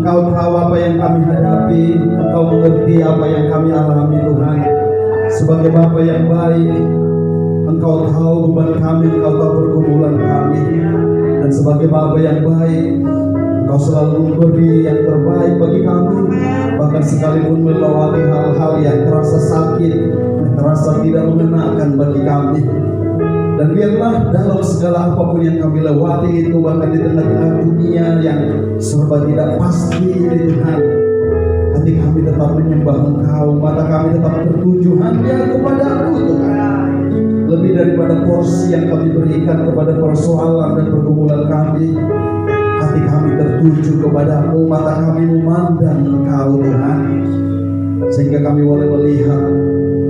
Engkau tahu apa yang kami hadapi, Engkau mengerti apa yang kami alami Tuhan. Sebagai Bapa yang baik, Engkau tahu beban kami, Engkau tahu pergumulan kami. Dan sebagai Bapa yang baik, Engkau selalu memberi yang terbaik bagi kami. Bahkan sekalipun melewati hal-hal yang terasa sakit, yang terasa tidak mengenakan bagi kami. Dan biarlah dalam segala apapun yang kami lewati itu, bahkan di tengah-tengah dunia yang serba tidak pasti ini Tuhan, hati kami tetap menyembah Engkau, mata kami tetap tertuju hanya kepada-Mu Tuhan. Lebih daripada porsi yang kami berikan kepada persoalan dan pergumulan kami, hati kami tertuju kepada-Mu, mata kami memandang Engkau Tuhan, sehingga kami boleh melihat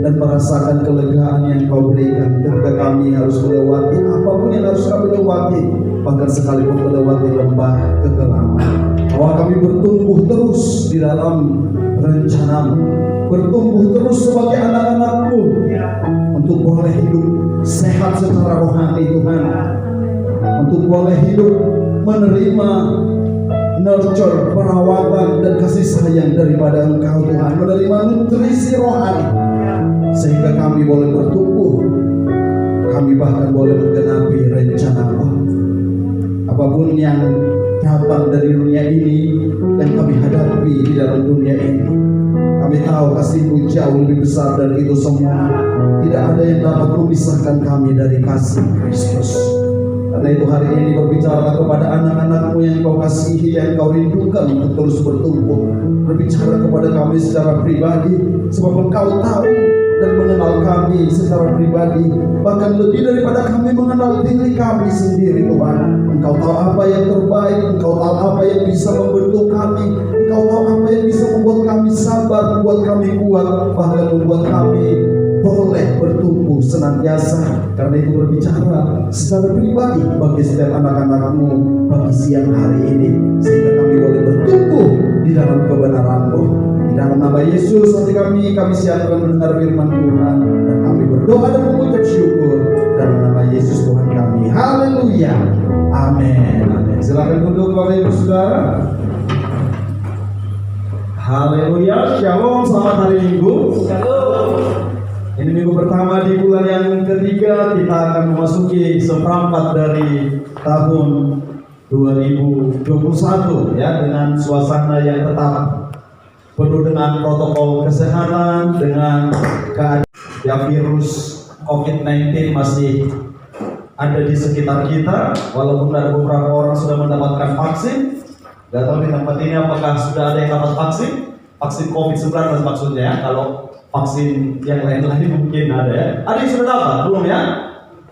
dan merasakan kelegaan yang Kau berikan ketika kami harus melewati apapun yang harus kami lewati, bahkan sekalipun melewati lembah kekelaman. Bahwa kami bertumbuh terus di dalam rencana-Mu, bertumbuh terus sebagai anak-anak-Mu, untuk boleh hidup sehat secara rohani Tuhan, untuk boleh hidup menerima nurture, perawatan dan kasih sayang daripada Engkau Tuhan, menerima nutrisi rohani, sehingga kami boleh bertumbuh, kami bahkan boleh menggenapi rencana-Mu. Apapun yang datang dari dunia ini, yang kami hadapi di dalam dunia ini, kami tahu kasih-Mu jauh lebih besar dari itu semua. Tidak ada yang dapat memisahkan kami dari kasih Kristus. Karena itu hari ini berbicara kepada anak-anak-Mu yang Kau kasihi, yang Kau rindukan untuk terus bertumbuh. Berbicara kepada kami secara pribadi, sebab Engkau tahu dan mengenal kami secara pribadi, bahkan lebih daripada kami mengenal diri kami sendiri Tuhan. Engkau tahu apa yang terbaik, Engkau tahu apa yang bisa membentuk kami, Engkau tahu apa yang bisa membuat kami sabar, membuat kami kuat, bahkan membuat kami boleh bertumbuh senantiasa. Karena itu berbicara secara pribadi bagi setiap anak-anak-Mu bagi siang hari ini, sehingga kami boleh bertumbuh di dalam kebenaran-Mu. Di dalam nama Yesus hati kami siapkan mendengar firman Tuhan, dan kami berdoa dan mengucap syukur dalam nama Yesus Tuhan kami. Haleluya, amin. Silakan duduk Bapak Ibu Saudara. Haleluya, shalom, selamat hari Minggu. Ini minggu pertama di bulan yang ketiga, kita akan memasuki seperempat dari tahun 2021 ya, dengan suasana yang tetap penuh dengan protokol kesehatan, dengan keadaan ya, virus COVID-19 masih ada di sekitar kita. Walaupun ada beberapa orang sudah mendapatkan vaksin, gak tahu di tempat ini apakah sudah ada yang dapat vaksin COVID-19 maksudnya ya. Kalau vaksin yang lain-lain mungkin ada ya. Ada yang sudah dapat? Belum ya?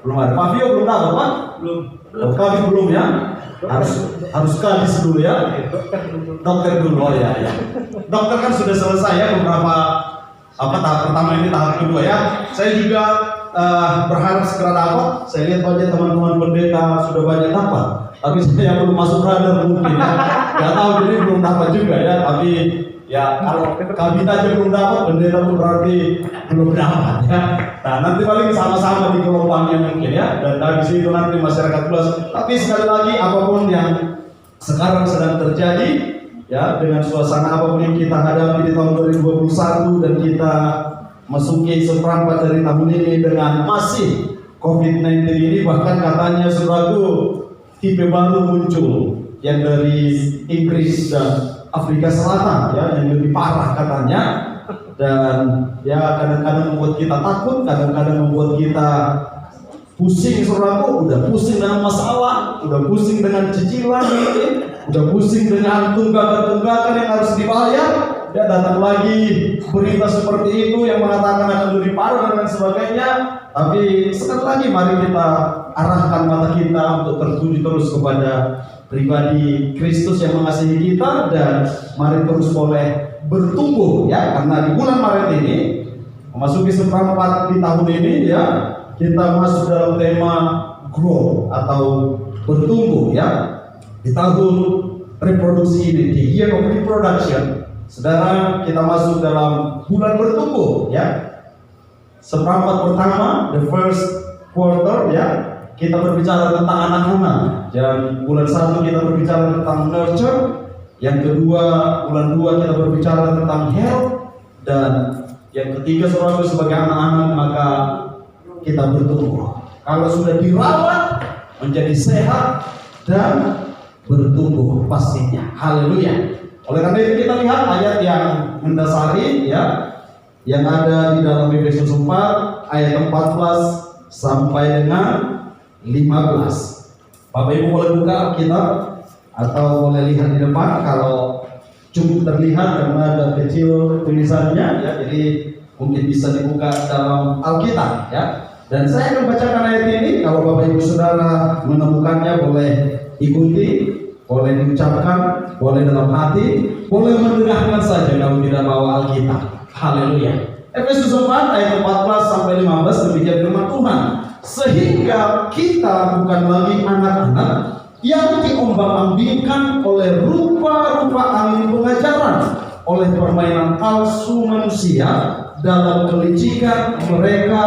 Belum ada. Pak Vio belum dapat Pak? Belum. Kami belum ya? Harus kadis dulu ya? Dokter dulu, oh ya. Dokter kan sudah selesai ya beberapa tahap pertama, ini tahap kedua ya. Saya juga berharap segera dapat. Saya lihat banyak teman-teman pendeta sudah banyak dapat, tapi saya belum masuk radar mungkin ya. Gak tahu, jadi belum dapat juga ya. Tapi ya kalau kami aja belum dapat, pendeta pun berarti belum dapat ya. Nah nanti paling sama-sama di gelombangnya mungkin ya. Dan dari situ nanti masyarakat luas. Tapi sekali lagi, apapun yang sekarang sedang terjadi ya, dengan suasana apapun yang kita hadapi di tahun 2021, dan kita masuki seperempat dari tahun ini dengan masih COVID-19 ini, bahkan katanya suatu tipe baru muncul yang dari Inggris dan Afrika Selatan ya, yang lebih parah katanya. Dan ya kadang-kadang membuat kita takut, kadang-kadang membuat kita pusing. Saudaraku, udah pusing dengan masalah, udah pusing dengan cicilan, udah pusing dengan tunggakan-tunggakan yang harus dibayar. Ya datang lagi berita seperti itu yang mengatakan akan lebih parah dan sebagainya. Tapi sekali lagi mari kita arahkan mata kita untuk tertuju terus kepada pribadi Kristus yang mengasihi kita, dan mari terus boleh bertumbuh ya. Karena di bulan Maret ini memasuki seperempat di tahun ini ya, kita masuk dalam tema grow atau bertumbuh ya. Di tahun reproduksi ini, di year of reproduction, saudara, kita masuk dalam bulan bertumbuh ya. Seperempat pertama, the first quarter ya, kita berbicara tentang anak-anak. Dan bulan 1 kita berbicara tentang nurture, Yang kedua, bulan 2 kita berbicara tentang health. Dan yang ketiga, saudara, sebagai anak-anak maka kita bertumbuh. Kalau sudah dirawat menjadi sehat dan bertumbuh pastinya. Haleluya. Oleh karena itu kita lihat ayat yang mendasari ya, yang ada di dalam Efesus 4 ayat 14 sampai dengan 15. Bapak Ibu boleh buka Alkitab atau boleh lihat di depan kalau cukup terlihat karena ada kecil tulisannya ya, jadi mungkin bisa dibuka dalam Alkitab ya. Dan saya akan bacakan ayat ini. Kalau Bapak Ibu Saudara menemukannya boleh ikuti, boleh diucapkan, boleh dalam hati, boleh mendengarkan saja kalau tidak bawa Alkitab. Haleluya. Efesus 4 ayat 14 sampai 15 demikian firman Tuhan. Sehingga kita bukan lagi anak-anak yang diombang-ambingkan oleh rupa-rupa angin pengajaran, oleh permainan palsu manusia dalam kelicikan mereka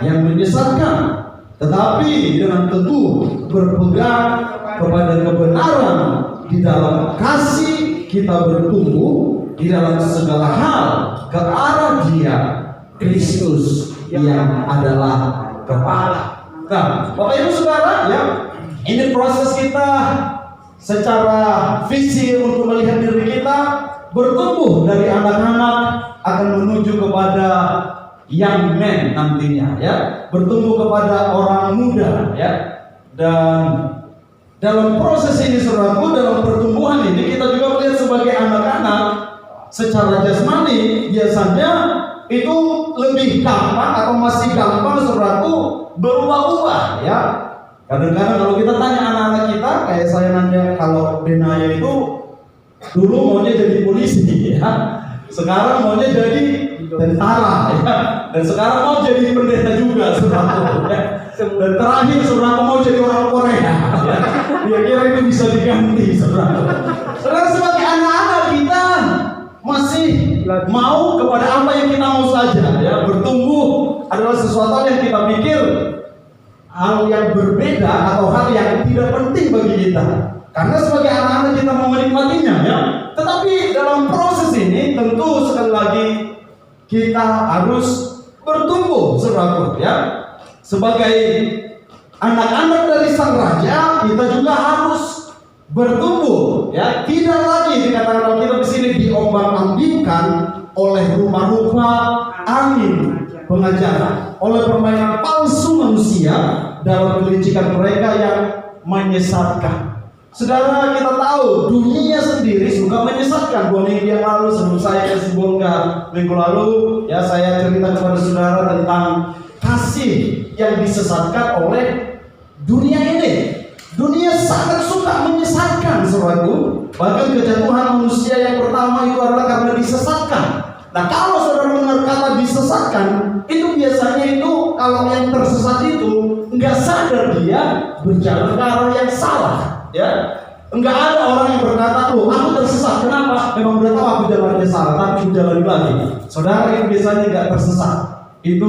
yang menyesatkan, tetapi dengan teguh berpegang kepada kebenaran di dalam kasih kita bertumbuh di dalam segala hal ke arah Dia, Kristus yang adalah kepala. Nah, Bapak Ibu Saudara ya, ini proses kita secara visi untuk melihat diri kita bertumbuh dari anak-anak akan menuju kepada young man nantinya ya, bertumbuh kepada orang muda ya. Dan dalam proses ini saudaraku, dalam pertumbuhan ini kita juga melihat sebagai anak-anak secara jasmani biasanya itu lebih gampang atau masih gampang saudaraku berubah-ubah ya. Kadang-kadang kalau kita tanya anak-anak kita, kayak saya nanya kalau Benaya itu dulu maunya jadi polisi ya, sekarang maunya jadi tentara ya, dan sekarang mau jadi pendeta juga saudaraku ya. Dan terakhir saudaraku mau jadi orang Korea ya. Kira-kira itu bisa diganti saudaraku. Saudara, sebagai anak-anak kita masih mau kepada apa yang kita mau saja ya. Bertumbuh adalah sesuatu yang kita pikir hal yang berbeda atau hal yang tidak penting bagi kita, karena sebagai anak-anak kita mau menikmatinya ya. Tetapi dalam proses ini tentu sekali lagi kita harus bertumbuh saudaraku ya. Sebagai anak-anak dari Sang Raja kita juga harus bertumbuh ya. Tidak lagi dikatakan kita di sini diombang-ambingkan oleh rupa-rupa angin pengajaran, oleh permainan palsu manusia dalam kelicikan mereka yang menyesatkan. Saudara, kita tahu dunia sendiri suka menyesatkan. 2 minggu yang lalu sebelum saya kasih bongkar minggu lalu ya, saya cerita kepada saudara tentang kasih yang disesatkan oleh dunia ini. Dunia sangat suka menyesatkan saudaraku. Bahkan kejatuhan manusia yang pertama itu adalah karena disesatkan. Nah, kalau saudara mendengar kata disesatkan, itu biasanya itu kalau yang tersesat itu nggak sadar dia berjalan ke arah yang salah ya. Enggak ada orang yang berkata, "Oh, aku tersesat." Kenapa? Memang udah tahu aku jalannya salah, tapi jalan lagi. Saudara yang biasanya nggak tersesat itu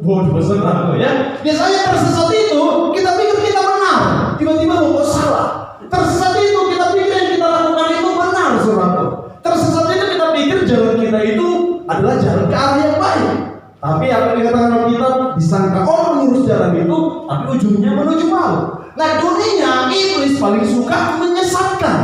bodoh saudara ya. Biasanya tersesat itu kita pikir kita benar, tiba-tiba kok salah. Tersesat itu kita pikir yang kita lakukan itu benar saudara. Tersesat itu kita pikir jalan kita itu adalah jalan ke arah yang baik. Tapi apa yang dikatakan Alkitab, disangka orang lurus jalan itu, tapi ujungnya menuju maut. Nah, dunia iblis paling suka menyesatkan.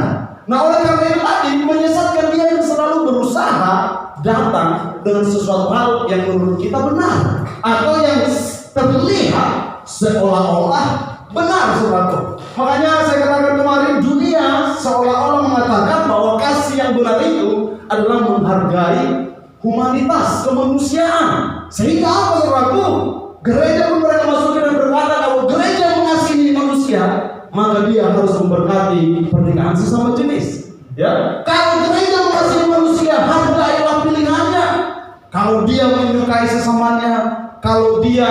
Nah, oleh karena itu tadi menyesatkan, dia yang selalu berusaha datang dengan sesuatu hal yang menurut kita benar atau yang terlihat seolah-olah benar saudaraku. Makanya saya katakan kemarin, dunia seolah-olah mengatakan bahwa kasih yang benar itu adalah menghargai humanitas, kemanusiaan. Sehingga apa saudaraku? Gereja pun mereka masuk dan berkata kalau gereja mengasihi manusia, maka dia harus memberkati pernikahan sesama jenis. Ya, kalau gereja mengasihi manusia, hargailah pilihannya. Kalau dia menyukai sesamanya, kalau dia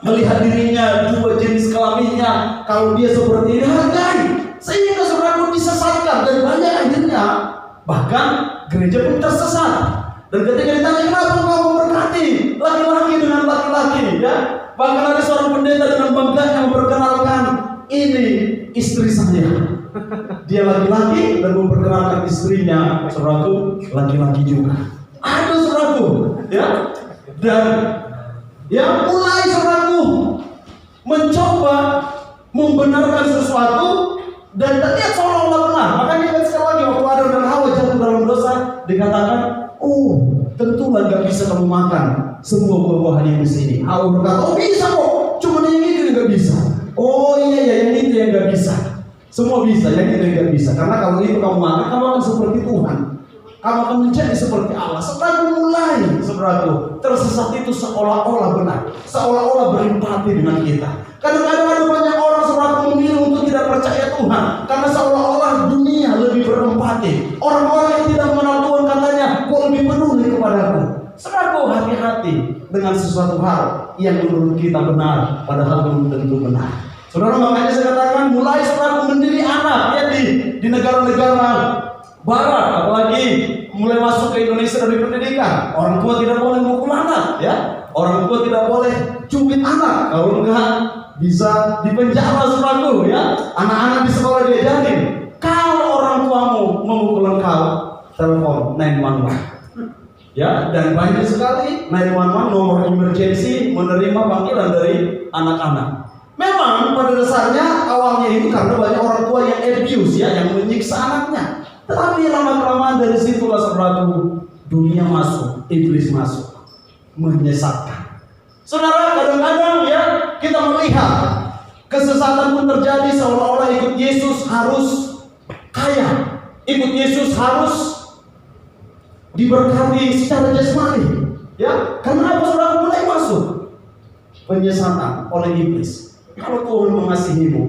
melihat dirinya dua jenis kelaminnya, kalau dia seperti ini, hargai. Sehingga saudaraku disesatkan dan banyak akhirnya bahkan gereja pun tersesat. Dan ketika ditanya kenapa engkau memberkati laki-laki dengan laki-laki, ya, bahkan ada seorang pendeta dengan bangganya memperkenalkan, ini istri saya, Dia laki-laki dan memperkenalkan istrinya, saudaraku, laki-laki juga. Ada saudaraku, ya. Dan ya mulai saudaraku mencoba membenarkan sesuatu dan dia seolah-olah benar. Makanya ingat sekali lagi waktu Adam dan Hawa jatuh dalam dosa, dikatakan, oh tentulah gak bisa kamu makan semua buah-buahan yang di sini. Hawa berkata, oh bisa kok, cuma yang itu yang gak bisa. Oh iya ya, yang itu yang gak bisa. Semua bisa, yang itu yang gak bisa. Karena kalau itu kamu makan, kamu akan seperti Tuhan. Kamu akan menjadi seperti Allah. Setelah mulai, saudaraku, tersesat itu seolah-olah benar, seolah-olah berempati dengan kita. Kadang-kadang ada banyak orang saudaraku memilih untuk tidak percaya Tuhan, karena seolah-olah dunia lebih berempati. Orang-orang yang tidak mengenal Tuhan katanya, kok lebih peduli kepadaku. Saudaraku, hati-hati dengan sesuatu hal yang menurut kita benar, padahal belum tentu benar. Saudara, makanya saya katakan, mulai saudaraku mendidik anak ya di negara-negara Barat, apalagi mulai masuk ke Indonesia dari pendidikan, orang tua tidak boleh mukul anak, ya. Orang tua tidak boleh cubit anak, kalau enggak bisa dipenjara saudaraku, ya. Anak-anak di sekolah diajarin, kalau orang tuamu memukul engkau, telepon 911. Ya, dan banyak sekali 911 nomor emergency menerima panggilan dari anak-anak. Memang pada dasarnya awalnya itu karena banyak orang tua yang abuse, ya, yang menyiksa anaknya. Tetapi lama-kelamaan dari situlah saudaraku dunia masuk, iblis masuk, menyesatkan. Saudara, kadang-kadang ya kita melihat kesesatan pun terjadi seolah-olah ikut Yesus harus kaya, ikut Yesus harus diberkati secara jasmani. Ya, karena apa saudara mulai masuk penyesatan oleh iblis. Kalau Tuhan mengasihimu,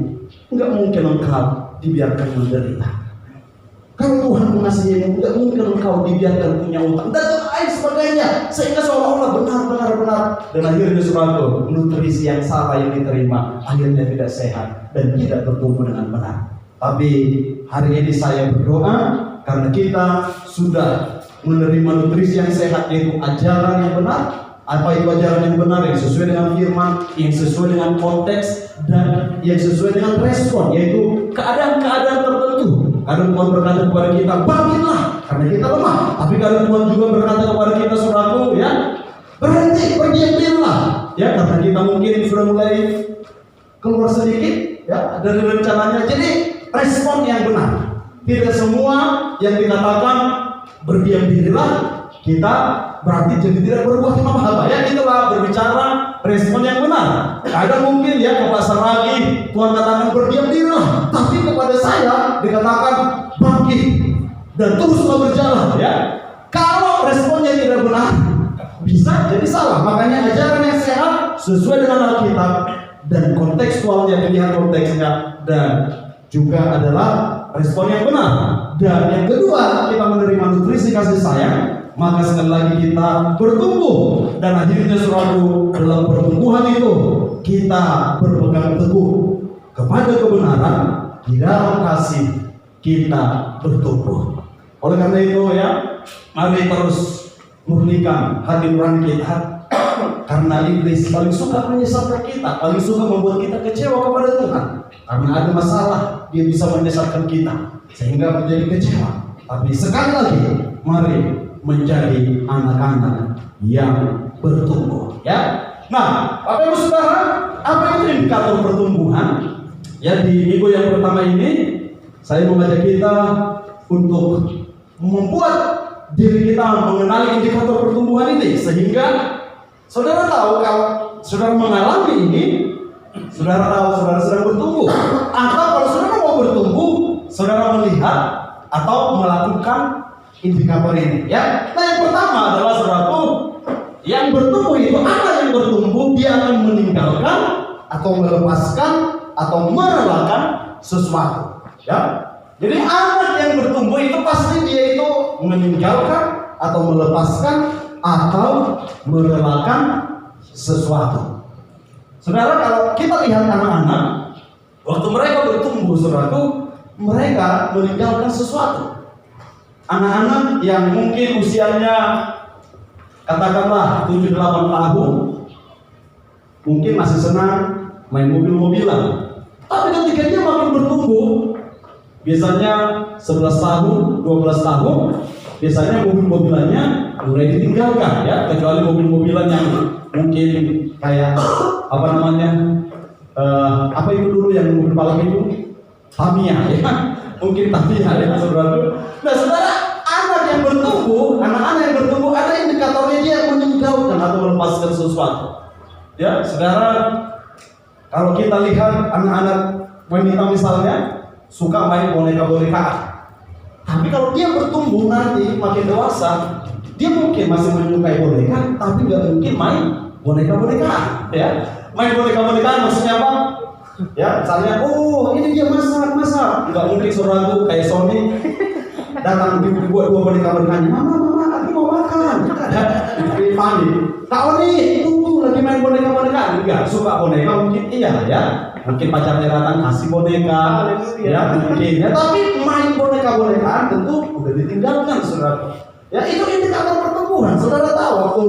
enggak mungkin engkau dibiarkan menderita. Kalau Tuhan mengasihimu, tidak mungkin engkau dibiarkan punya utang dan lain sebagainya, sehingga seolah-olah benar. Dan akhirnya saudaraku, nutrisi yang salah yang diterima akhirnya tidak sehat dan tidak bertumbuh dengan benar. Tapi hari ini saya berdoa karena kita sudah menerima nutrisi yang sehat, yaitu ajaran yang benar. Apa itu ajaran yang benar? Yang sesuai dengan firman, yang sesuai dengan konteks, dan yang sesuai dengan respon, yaitu keadaan-keadaan tertentu. Kadang Tuhan berkata kepada kita, bangkitlah, karena kita lemah. Tapi kadang Tuhan juga berkata kepada kita, saudaraku, ya, berhenti, berdiamlah, ya, karena kita mungkin sudah mulai keluar sedikit, ya, dari rencananya. Jadi respon yang benar. Tidak semua yang dikatakan berdiam dirilah kita berarti jadi tidak berbuat apa-apa, ya. Itulah berbicara respon yang benar. Kadang mungkin ya ke pasar lagi Tuhan katakan berdiam dirilah, tapi kepada saya dikatakan bangkit dan teruslah berjalan, ya. Kalau responnya tidak benar, bisa jadi salah. Makanya ajaran yang sehat sesuai dengan Alkitab dan kontekstualnya, dilihat konteksnya, dan juga adalah respon yang benar. Dan yang kedua, kita menerima nutrisi kasih sayang, maka sekali lagi kita bertumbuh. Dan akhirnya selalu dalam pertumbuhan itu kita berpegang teguh kepada kebenaran, di dalam kasih kita bertumbuh. Oleh karena itu, ya, mari terus murnikan hati nurani kita. Karena iblis paling suka menyesatkan kita, paling suka membuat kita kecewa kepada Tuhan. Karena ada masalah, dia bisa menyesatkan kita sehingga menjadi kecewa. Tapi sekali lagi, mari menjadi anak-anak yang bertumbuh, ya. Nah, Bapak Ibu Saudara, apa itu indikator pertumbuhan? Ya, di minggu yang pertama ini saya mengajak kita untuk membuat diri kita mengenali indikator pertumbuhan ini, sehingga saudara tahu kalau saudara mengalami ini, saudara tahu saudara sedang bertumbuh. Atau kalau saudara mau bertumbuh, saudara melihat atau melakukan indikator ini, ya. Nah, yang pertama adalah saudaraku, yang bertumbuh itu, anak yang bertumbuh dia akan meninggalkan atau melepaskan atau merelakan sesuatu, ya. Jadi anak yang bertumbuh itu pasti dia itu meninggalkan atau melepaskan atau merelakan sesuatu. Saudara, kalau kita lihat anak-anak waktu mereka bertumbuh, saudaraku, mereka meninggalkan sesuatu. Anak-anak yang mungkin usianya katakanlah 7-8 tahun mungkin masih senang main mobil-mobilan. Tapi ketika dia makin bertumbuh, Biasanya 11 tahun, 12 tahun, biasanya mobil-mobilannya mulai ditinggalkan ya, kecuali mobil-mobilan yang mungkin kayak apa namanya, apa itu dulu yang mobil balap itu, Tamiya ya, mungkin Tamiya ya saudara. Nah saudara, anak yang bertumbuh, anak-anak yang bertumbuh ada indikatornya dia meninggalkan atau melepaskan sesuatu. Ya, saudara, kalau kita lihat anak-anak wanita misalnya suka main boneka-bonekaan. Tapi kalau dia bertumbuh nanti makin dewasa, dia mungkin masih menyukai boneka, tapi nggak mungkin main boneka-bonekaan. Ya, main boneka-bonekaan maksudnya apa? Ya, misalnya, oh ini dia masak, nggak mungkin saudara kayak Sony datang dibuat dua boneka-bonekanya, mama, aku mau makan. Ya, jadi panik. Kak Oni, tunggu lagi main boneka-bonekaan. Enggak, suka boneka mungkin iya ya. Mungkin pacarnya datang kasih boneka, ya mungkin ya. Tapi main boneka-bonekaan tentu udah ditinggalkan saudara. Ya itu indikator pertumbuhan. Saudara tahu waktu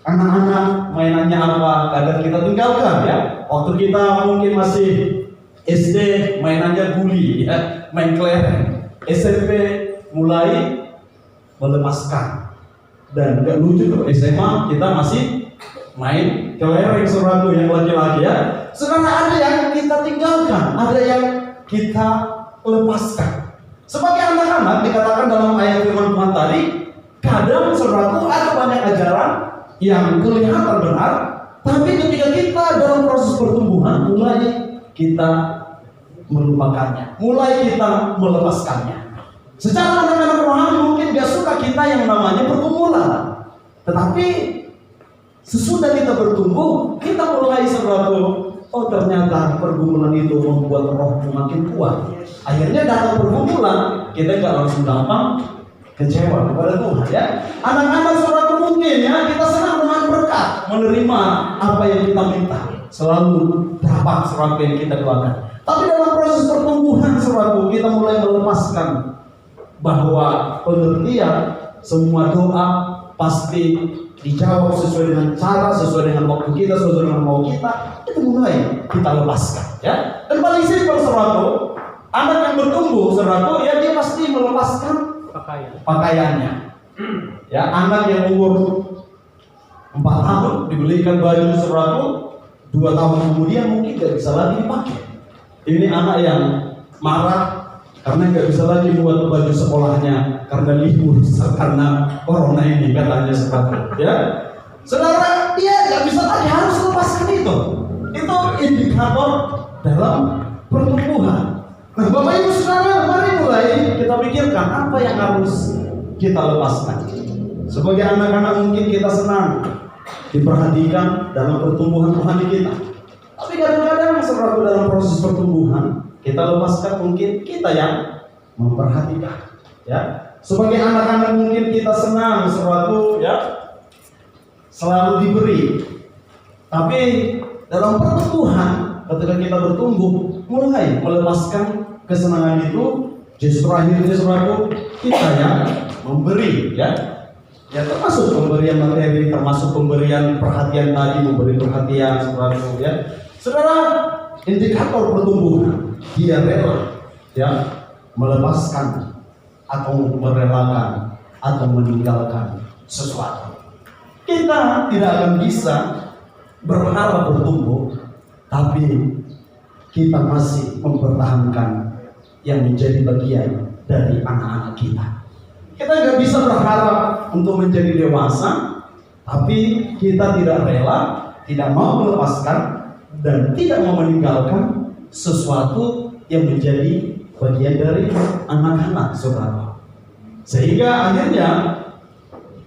anak-anak mainannya apa, kadang kita tinggalkan ya. Waktu kita mungkin masih SD mainannya guli ya, main kelereng. SMP mulai melepaskan. Dan gak lucu tuh SMA kita masih main kelereng saudara yang laki-laki ya. Saudara, ada yang kita tinggalkan, ada yang kita lepaskan. Sebagai anak-anak dikatakan dalam ayat firman Tuhan tadi, kadang saudaraku ada banyak ajaran yang kelihatan benar, tapi ketika kita dalam proses pertumbuhan mulai kita melupakannya, mulai kita melepaskannya. Secara anak-anak rohani mungkin gak suka kita yang namanya pergumulan, tetapi sesudah kita bertumbuh, kita mulai saudaraku, oh ternyata pergumulan itu membuat rohmu makin kuat. Akhirnya dalam pergumulan kita gak langsung gampang kecewa kepada Tuhan ya. Anak-anak saudaraku mungkin ya, kita senang dengan berkat, menerima apa yang kita minta, selalu dapat saudaraku yang kita doakan. Tapi dalam proses pertumbuhan saudaraku, kita mulai melepaskan bahwa pengertian semua doa pasti dijawab sesuai dengan cara, sesuai dengan waktu kita, sesuai dengan mau kita. Itu mulai kita lepaskan ya. Dan paling simpel saudaraku, anak yang bertumbuh saudaraku ya, dia pasti melepaskan pakaiannya ya. Anak yang umur 4 tahun dibelikan baju saudaraku, 2 tahun kemudian mungkin gak bisa lagi dipakai. Ini anak yang marah karena nggak bisa lagi buat baju sekolahnya karena libur, karena corona ini katanya saudara ya. Saudara, dia nggak bisa lagi, harus lepaskan itu. Itu indikator dalam pertumbuhan. Nah Bapak Ibu saudara, mari mulai kita pikirkan apa yang harus kita lepaskan. Sebagai anak-anak mungkin kita senang diperhatikan dalam pertumbuhan rohani kita. Tapi kadang-kadang saudara dalam proses pertumbuhan kita lepaskan, mungkin kita yang memperhatikan ya. Sebagai anak-anak mungkin kita senang sesuatu ya, selalu diberi. Tapi dalam pertumbuhan ketika kita bertumbuh mulai melepaskan kesenangan itu, justru akhirnya sesuatu kita yang memberi ya. Ya termasuk pemberian materi, termasuk pemberian perhatian tadi, memberi perhatian sesuatu ya. Saudara, indikator pertumbuhan dia rela ya melepaskan atau merelakan atau meninggalkan sesuatu. Kita tidak akan bisa berharap bertumbuh tapi kita masih mempertahankan yang menjadi bagian dari anak-anak kita. Kita nggak bisa berharap untuk menjadi dewasa tapi kita tidak rela, tidak mau melepaskan dan tidak mau meninggalkan sesuatu yang menjadi bagian dari anak-anak saudara. Sehingga akhirnya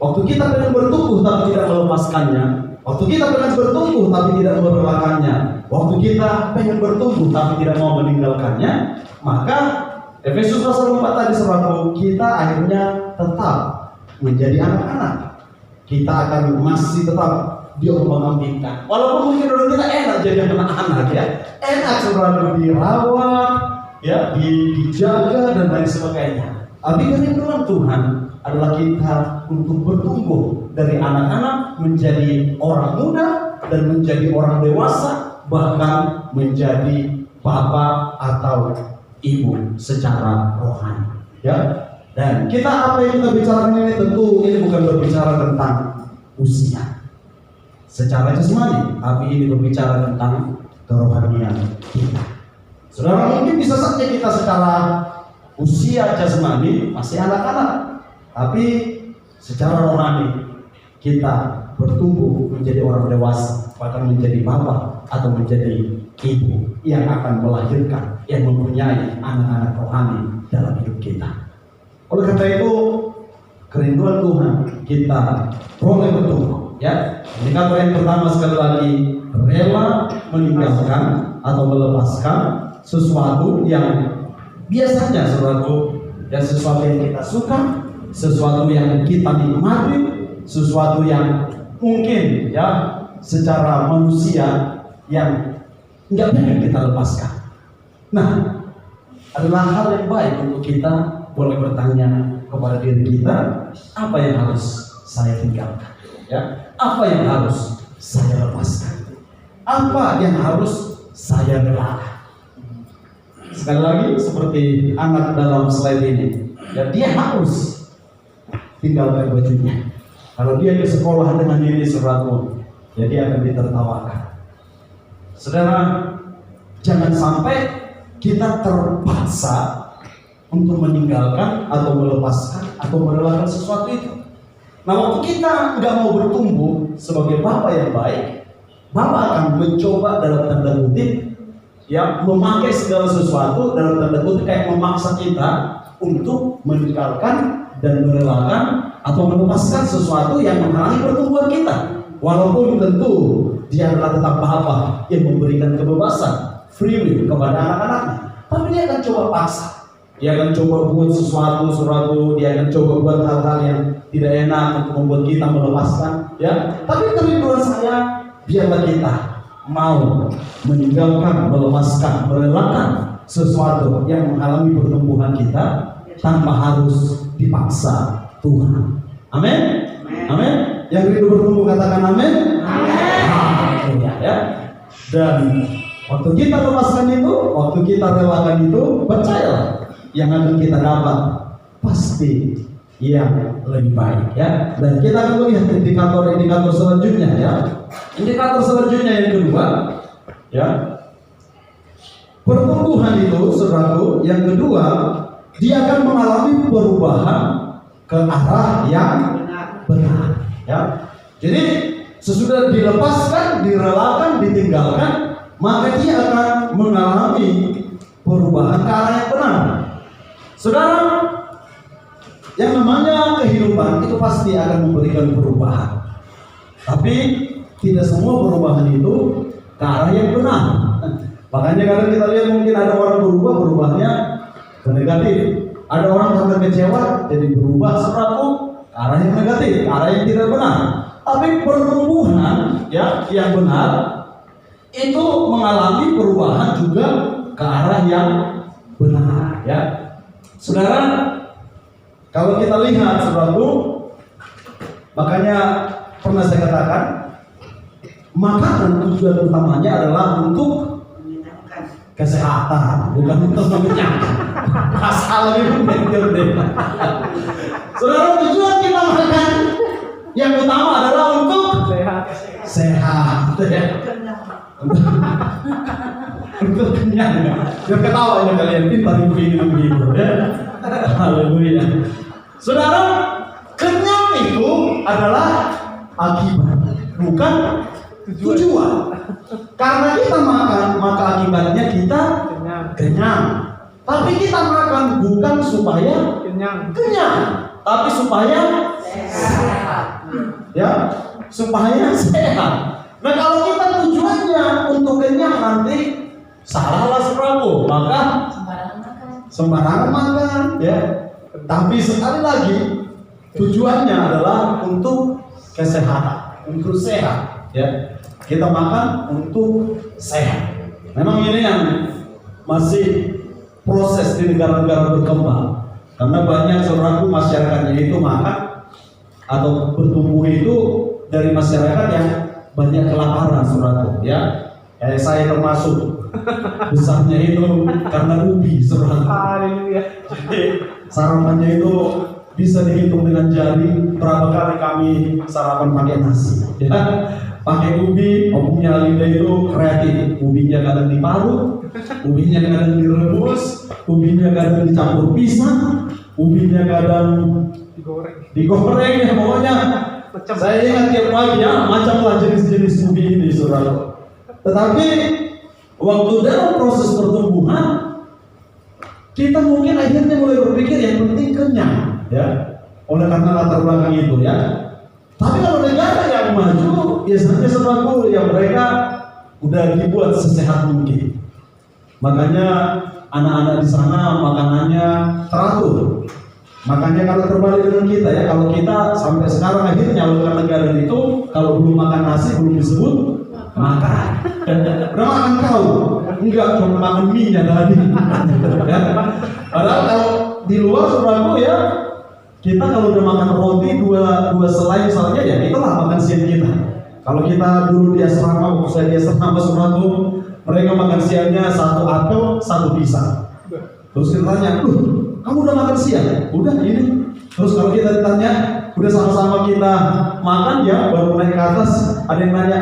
waktu kita pengen bertumbuh tapi tidak melepaskannya, waktu kita pengen bertumbuh tapi tidak merelakannya, waktu kita pengen bertumbuh tapi tidak mau meninggalkannya, maka Efesus pasal 4 tadi saudara, kita akhirnya tetap menjadi anak-anak. Kita akan masih tetap diombang-ambingkan. Walaupun mungkin dulu kita enak jadi anak-anak ya, enak saudara dirawat, ya dijaga dan lain sebagainya. Tapi kerinduan Tuhan adalah kita untuk bertumbuh dari anak-anak menjadi orang muda dan menjadi orang dewasa, bahkan menjadi bapak atau ibu secara rohani. Ya, dan apa yang kita bicarakan ini tentu ini bukan berbicara tentang usia secara jasmani, tapi ini berbicara tentang kerohanian kita. Saudara, mungkin bisa saja kita secara usia jasmani masih anak-anak, tapi secara rohani kita bertumbuh menjadi orang dewasa, bahkan menjadi bapak atau menjadi ibu yang akan melahirkan, yang mempunyai anak-anak rohani dalam hidup kita. Oleh karena itu, kerinduan Tuhan kita boleh bertumbuh. Ya, indikator yang pertama sekali lagi, rela meninggalkan atau melepaskan sesuatu yang biasanya sesuatu yang kita suka, sesuatu yang kita nikmati, sesuatu yang mungkin ya secara manusia yang nggak pengen kita lepaskan. Nah, adalah hal yang baik untuk kita boleh bertanya kepada diri kita, apa yang harus saya tinggalkan? Ya, apa yang harus saya lepaskan? Apa yang harus saya relakan? Sekali lagi seperti anak dalam slide ini, ya dia harus tinggalkan bajunya. Kalau dia di sekolah dengan ini sesuatu, ya dia akan ditertawakan. Saudara, jangan sampai kita terpaksa untuk meninggalkan atau melepaskan atau merelakan sesuatu itu. Nah, waktu kita nggak mau bertumbuh sebagai bapak yang baik, bapak akan mencoba dalam tanda kutip ya memakai segala sesuatu dalam tanda kutip kayak memaksa kita untuk meninggalkan dan merelakan atau melepaskan sesuatu yang menghalangi pertumbuhan kita. Walaupun tentu dia adalah tetap bapak yang memberikan kebebasan free will kepada anak-anaknya, tapi dia akan coba paksa. Dia akan coba buat sesuatu, dia akan coba buat hal-hal yang tidak enak untuk membuat kita melepaskan. Ya, tapi kerinduan saya biarlah kita mau meninggalkan, melepaskan, merelakan sesuatu yang menghalangi pertumbuhan kita tanpa harus dipaksa Tuhan. Amin. Amin. Yang rindu bertumbuh katakan amin. Amin. Ya. Dan waktu kita lepaskan itu, waktu kita relakan itu, percayalah yang akan kita dapat pasti yang lebih baik ya. Dan kita akan melihat indikator selanjutnya ya. Indikator selanjutnya yang kedua ya. Pertumbuhan itu saudaraku, yang kedua dia akan mengalami perubahan ke arah yang benar ya. Jadi sesudah dilepaskan, direlakan, ditinggalkan, maka dia akan mengalami perubahan ke arah yang benar. Saudara, yang namanya kehidupan itu pasti akan memberikan perubahan, tapi tidak semua perubahan itu ke arah yang benar. Makanya kadang kita lihat mungkin ada orang berubahnya ke negatif, ada orang karena kecewa jadi berubah sesuatu ke arah yang negatif, ke arah yang tidak benar. Tapi pertumbuhan ya yang benar itu mengalami perubahan juga ke arah yang benar ya. Saudara, kalau kita lihat sesuatu, makanya pernah saya katakan, makanan tujuan utamanya adalah untuk kesehatan, bukan untuk mengenyangkan. Asal ini benar deh. Saudara, tujuan kita makan yang utama adalah untuk sehat, ya. Untuk kenyang. Biar ketawa ya kalian, pintar ibu-ibu ya. Haleluya. Saudara, kenyang itu adalah akibat, bukan tujuan. Karena kita makan, maka akibatnya kita kenyang. Tapi kita makan bukan supaya kenyang, tapi supaya sehat. Ya, supaya sehat. Nah, kalau kita tujuannya untuk kenyang nanti salahlah saudaraku, maka sembarangan makan ya. Tapi sekali lagi tujuannya adalah untuk kesehatan, untuk sehat ya. Kita makan untuk sehat. Memang ini yang masih proses di negara-negara berkembang, karena banyak saudaraku masyarakatnya itu makan atau bertumbuh itu dari masyarakat yang banyak kelaparan saudaraku ya. Saya termasuk Besarnya itu karena ubi, saudara. Haleluya. Jadi sarapannya itu bisa dihitung dengan jari berapa kali kami sarapan pakai nasi. Ya, pakai ubi, omnya Linda itu kreatif. Ubinya kadang diparut, ubinya kadang direbus, ubinya kadang dicampur pisang, ubinya kadang digoreng ya pokoknya. Saya ingat tiap pagi ya macamlah jenis-jenis ubi ini, saudara. Tetapi waktu dalam proses pertumbuhan, kita mungkin akhirnya mulai berpikir yang penting kenyang, ya, oleh karena latar belakang itu, ya. Tapi kalau negara yang maju, biasanya saudaraku yang mereka udah dibuat sesehat mungkin. Makanya anak-anak di sana makanannya teratur. Makanya kalau terbalik dengan kita, ya, kalau kita sampai sekarang akhirnya oleh negara itu kalau belum makan nasi belum disebut makan. Udah makan kau, enggak cuma makan mie-nya tadi. Ya. Padahal kalau di luar saudaraku ya, kita kalau udah makan roti dua selai misalnya ya itulah makan siang kita. Kalau kita dulu di asrama, waktu saya di asrama saudaraku, mereka makan siangnya satu apel, satu pisang. Terus kita tanya, kamu udah makan siang? Udah ini. Terus kalau kita ditanya, udah sama-sama kita makan ya, baru naik ke atas, ada yang nanya,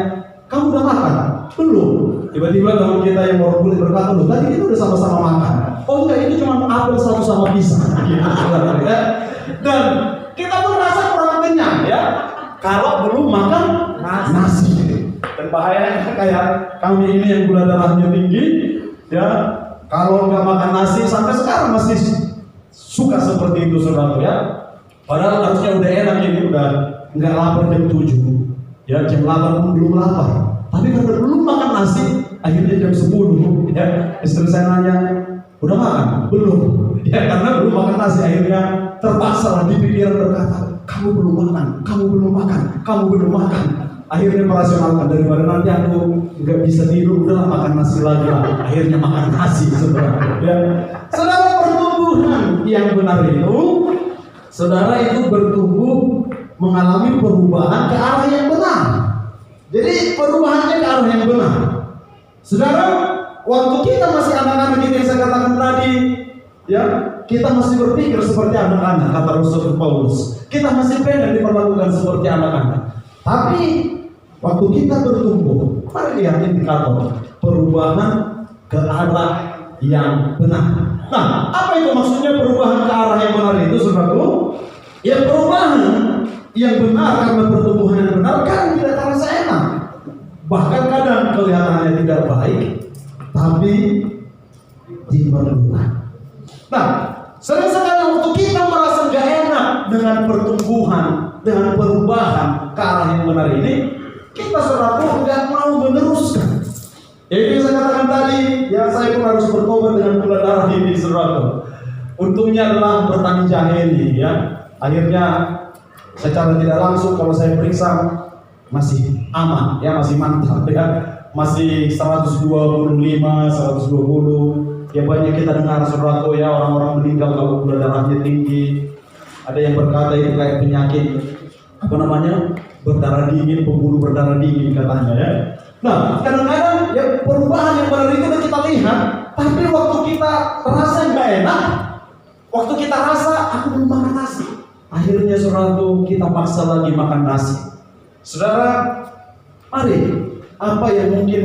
kamu udah makan? Belum. Tiba-tiba teman kita yang baru kulit berkata, loh tadi kita udah sama-sama makan. Oh enggak, ini cuma apel satu sama pisang. Ya. Dan kita pun rasa kurang kenyang ya, kalau belum makan nasi. Dan bahayanya kayak kami ini yang gula darahnya tinggi, ya, kalau nggak makan nasi sampai sekarang masih suka seperti itu, saudara, ya. Padahal harusnya udah enak ini, udah nggak lapar jam 7, ya, jam 8 pun belum lapar. Tapi karena belum makan nasi, akhirnya jam 10, ya, istri saya nanya, udah makan? Belum. Ya, karena belum makan nasi, akhirnya terpaksa lah di pikiran berkata, kamu belum makan, kamu belum makan, kamu belum makan. Akhirnya merasionalkan, daripada nanti aku nggak bisa tidur, udahlah makan nasi lagi lah. Akhirnya makan nasi, saudara. Ya. Saudara, pertumbuhan yang benar itu, saudara itu bertumbuh mengalami perubahan ke arah yang benar. Jadi perubahannya ke arah yang benar. Saudara, waktu kita masih anak-anak ini yang saya katakan tadi, ya, kita masih berpikir seperti anak-anak, kata Rasul Paulus. Kita masih pengen diperlakukan seperti anak-anak. Tapi waktu kita bertumbuh, mari lihat indikator perubahan ke arah yang benar. Nah, apa itu maksudnya perubahan ke arah yang benar itu, saudaraku? Ya, perubahan yang benar karena pertumbuhan yang benar kan tidak terasa enak. Bahkan kadang kelihatannya tidak baik, tapi diperlukan. Nah, sering-sering waktu kita merasa gak enak dengan pertumbuhan, dengan perubahan ke arah yang benar ini, kita saudaraku nggak mau meneruskan. Jadi saya katakan tadi, ya saya pun harus bertobat dengan gula darah ini, saudaraku. Untungnya adalah bertani jahe ini, ya. Akhirnya secara tidak langsung kalau saya periksa masih aman, ya, masih mantap, ya, masih 125, 120. Ya banyak kita dengar, saudaraku, ya, orang-orang meninggal kalau gula darahnya tinggi. Ada yang berkata itu kayak penyakit apa namanya, berdarah dingin, pembuluh berdarah dingin katanya, ya. Nah, kadang-kadang ya perubahan yang benar itu udah kita lihat, tapi waktu kita rasa nggak enak, waktu kita rasa aku belum makan nasi, akhirnya saudaraku kita paksa lagi makan nasi. Saudara, mari apa yang mungkin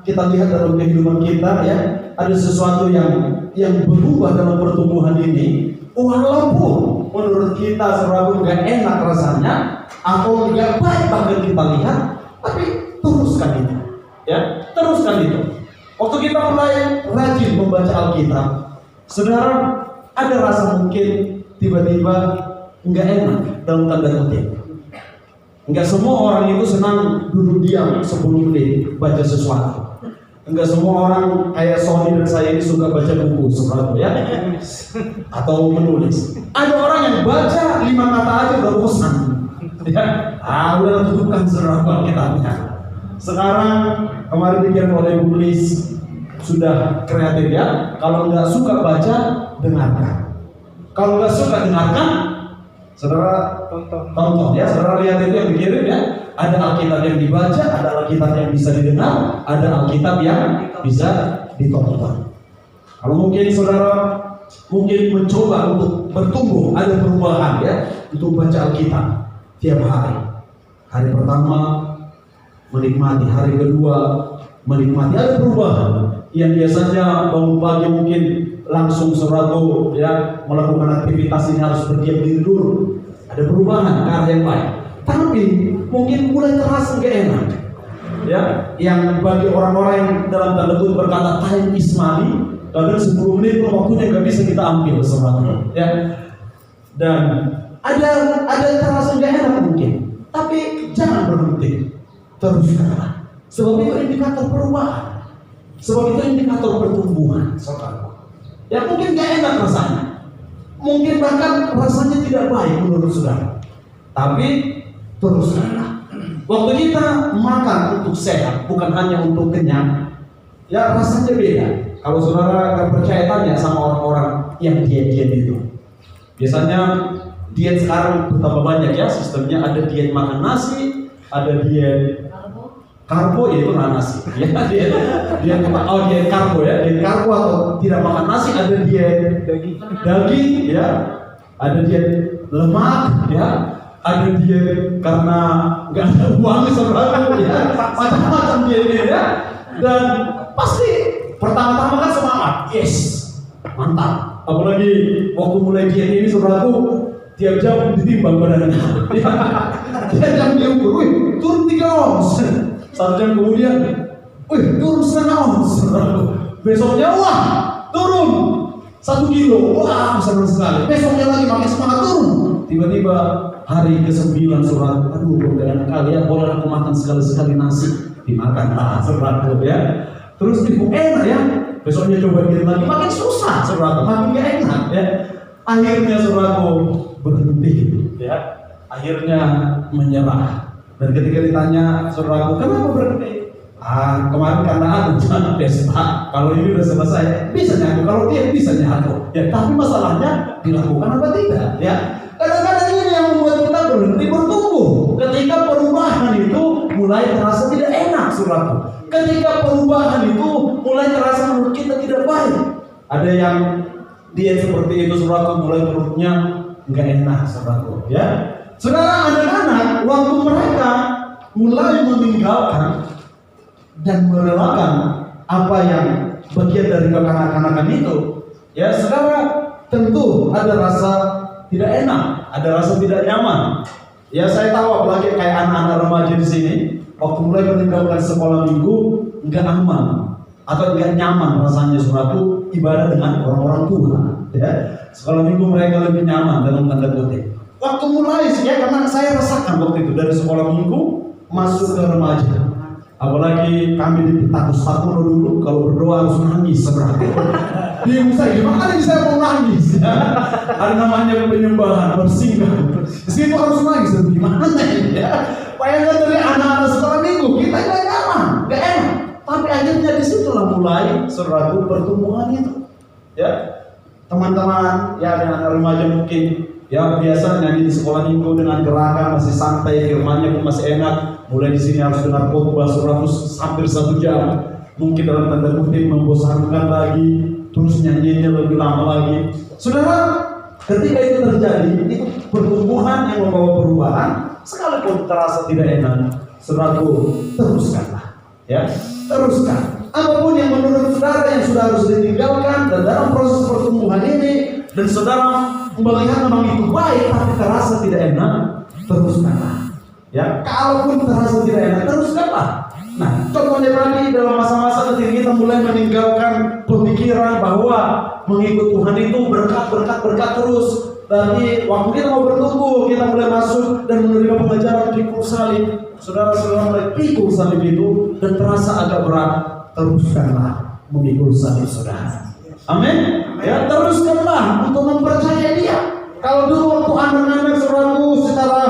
kita lihat dalam kehidupan kita, ya, ada sesuatu yang berubah dalam pertumbuhan ini, walaupun menurut kita saudaraku nggak enak rasanya atau nggak baik bahkan kita lihat, tapi teruskan itu, ya, teruskan itu. Waktu kita mulai rajin membaca Alkitab, saudara, ada rasa mungkin tiba-tiba nggak enak dalam tanda kutip. Nggak semua orang itu senang duduk diam 10 menit baca sesuatu. Enggak semua orang kayak Sony dan saya ini suka baca buku, saudara, ya, atau menulis. Ada orang yang baca 5 kata aja udah bosan, ya. Udah tutupkan saudara Alkitabnya. Sekarang kemarin dikirim oleh Bulis, sudah kreatif, ya. Kalau nggak suka baca, dengarkan. Kalau nggak suka dengarkan, Saudara tonton ya, saudara lihat itu yang dikirim ya. Ada Alkitab yang dibaca, ada Alkitab yang bisa didengar, ada Alkitab yang bisa ditonton. Kalau mungkin saudara mencoba untuk bertumbuh, ada perubahan ya, untuk baca Alkitab tiap hari. Hari pertama menikmati, hari kedua menikmati, ada perubahan. Yang biasanya bangun pagi mungkin langsung saudara ya melakukan aktivitas ini harus berdiam diri dulu. Ada perubahan ke arah yang baik. Tapi mungkin mulai terasa gak enak. Ya, yang bagi orang-orang yang dalam tanda kutip berkata time is money, kadang 10 menit waktunya nggak bisa kita ambil saudara. Ya, dan ada terasa gak enak mungkin. Tapi jangan berhenti, teruskanlah. Sebab itu indikator perubahan. Sebab itu indikator pertumbuhan, saudara. Ya mungkin gak enak rasanya, mungkin bahkan rasanya tidak baik menurut saudara. Tapi teruskanlah. Waktu kita makan untuk sehat, bukan hanya untuk kenyang, ya rasanya beda. Kalau saudara gak percaya, tanya sama orang-orang yang diet itu. Biasanya diet sekarang betapa banyak ya sistemnya. Ada diet makan nasi, ada diet karbo, yaitu nasi. Ya, diet karbo ya, diet karbo atau tidak makan nasi. Ada diet daging ya, ada diet lemak ya, ada diet karena nggak ada uang saudara ya, macam-macam diet ya. Dan pasti pertama-tama kan semangat, yes, mantap. Apalagi waktu mulai diet ini saudaraku, tiap jam ditimbang badannya. Tiap jam diukur, wih turun 3 ons. 1 jam kemudian, wih turun 1/2 ons. Besoknya wah turun 1 kilo, wah senang sekali. Besoknya lagi makin semangat turun. Tiba-tiba hari ke-9 saudara, aduh godaan kali ya, boleh aku makan sekali-sekali nasi, dimakan lah saudara ya. Terus ibu enak ya, besoknya coba diet lagi, makin susah saudara, makin gak enak ya. Akhirnya saudara berhenti ya, akhirnya menyerah. Dan ketika ditanya saudaraku, kenapa berhenti? Kemarin karena aku jangan pesta. Kalau ini udah selesai, bisa aku. Kalau dia bisa aku. Ya, tapi masalahnya dilakukan apa tidak? Ya, kadang-kadang ini yang membuat kita berhenti bertumbuh. Ketika perubahan itu mulai terasa tidak enak, saudaraku. Ketika perubahan itu mulai terasa menurut kita tidak baik. Ada yang diet seperti itu, saudaraku, mulai perutnya nggak enak, saudaraku. Ya. Saudara, anak-anak waktu mereka mulai meninggalkan dan merelakan apa yang bagian dari kekanak-kanakan itu, ya saudara, tentu ada rasa tidak enak, ada rasa tidak nyaman. Ya saya tahu apalagi kayak anak-anak remaja di sini, waktu mulai meninggalkan sekolah minggu nggak aman atau nggak nyaman rasanya saudaraku ibadah dengan orang-orang tua. Ya, sekolah minggu mereka lebih nyaman dalam tanda kutip. Waktu mulai ya, karena saya rasakan waktu itu dari sekolah minggu masuk ke remaja. Apalagi kami di Takus Satu dulu, kalau berdoa harus nangis sebenarnya. Bingung saya, gimana nih saya mau nangis? Ada namanya penyembahan, bersinggah. Di situ harus nangis, dan gimana ya? Bayangkan dari anak-anak sekolah minggu, kita nggak nyaman, nggak enak. Tapi akhirnya disitulah mulai saudaraku pertumbuhan itu. Ya, teman-teman, ya anak-anak remaja mungkin ya biasa nyanyi di sekolah minggu dengan gerakan masih santai, firmannya pun masih enak. Mulai di sini harus dengar khotbah hampir 1 jam. Mungkin dalam tanda kutip membosankan lagi, terus nyanyinya lebih lama lagi. Saudara, ketika itu terjadi, itu pertumbuhan yang membawa perubahan. Sekalipun terasa tidak enak, saudaraku, teruskanlah. Ya, teruskan. Apapun yang menurut saudara yang sudah harus ditinggalkan dan dalam proses pertumbuhan ini, dan saudara melihat memang itu baik tapi terasa tidak enak, teruskanlah. Ya, kalaupun terasa tidak enak, teruskanlah. Nah, contohnya tadi dalam masa-masa ketika kita mulai meninggalkan pemikiran bahwa mengikut Tuhan itu berkat terus. Tapi waktu kita mau bertumbuh, kita mulai masuk dan menerima pengajaran pikul salib. Saudara-saudara mulai pikul salib itu dan terasa agak berat, teruskanlah memikul salib saudara. Amin. Ya, teruskanlah untuk mempercayai Dia. Kalau dulu waktu anak-anak saudaraku secara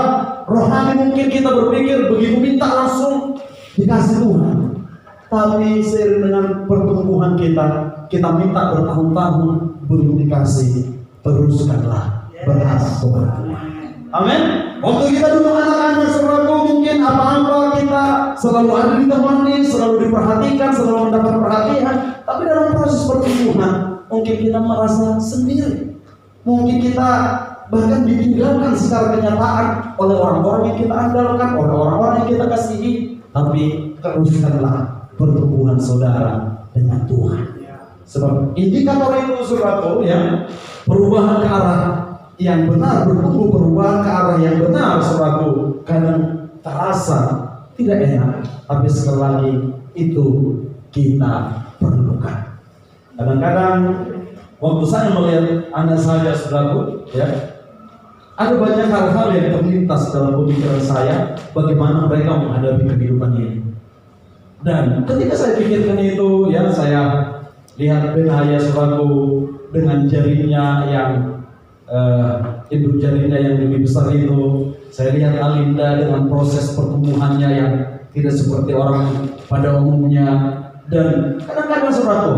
rohani mungkin kita berpikir begitu minta langsung dikasih Tuhan. Tapi seiring dengan pertumbuhan kita minta bertahun-tahun belum dikasih. Teruskanlah berharap Tuhan. Amin. Waktu kita dulu anak-anak saudaraku, mungkin apa-apa kita selalu ada ditemani, selalu diperhatikan, selalu mendapat perhatian. Tapi dalam proses pertumbuhan, mungkin kita merasa sendiri. Mungkin kita bahkan ditinggalkan secara kenyataan oleh orang-orang yang kita andalkan, oleh orang-orang yang kita kasihi. Tapi teruskanlah pertumbuhan saudara dengan Tuhan. Sebab indikator itu saudaraku ya, perubahan ke arah yang benar, bertumbuh perubahan ke arah yang benar saudaraku, kadang terasa tidak enak, tapi sekali lagi itu kita perlukan. Kadang-kadang waktu saya melihat anak saya saudaraku ya, ada banyak hal-hal yang terlintas dalam pemikiran saya bagaimana mereka menghadapi kehidupan ini. Dan ketika saya pikirkan itu ya, saya lihat Benaya saudaraku dengan jarinya yang induk jarinya yang lebih besar itu. Saya lihat Alinda dengan proses pertumbuhannya yang tidak seperti orang pada umumnya. Dan kadang-kadang saudaraku,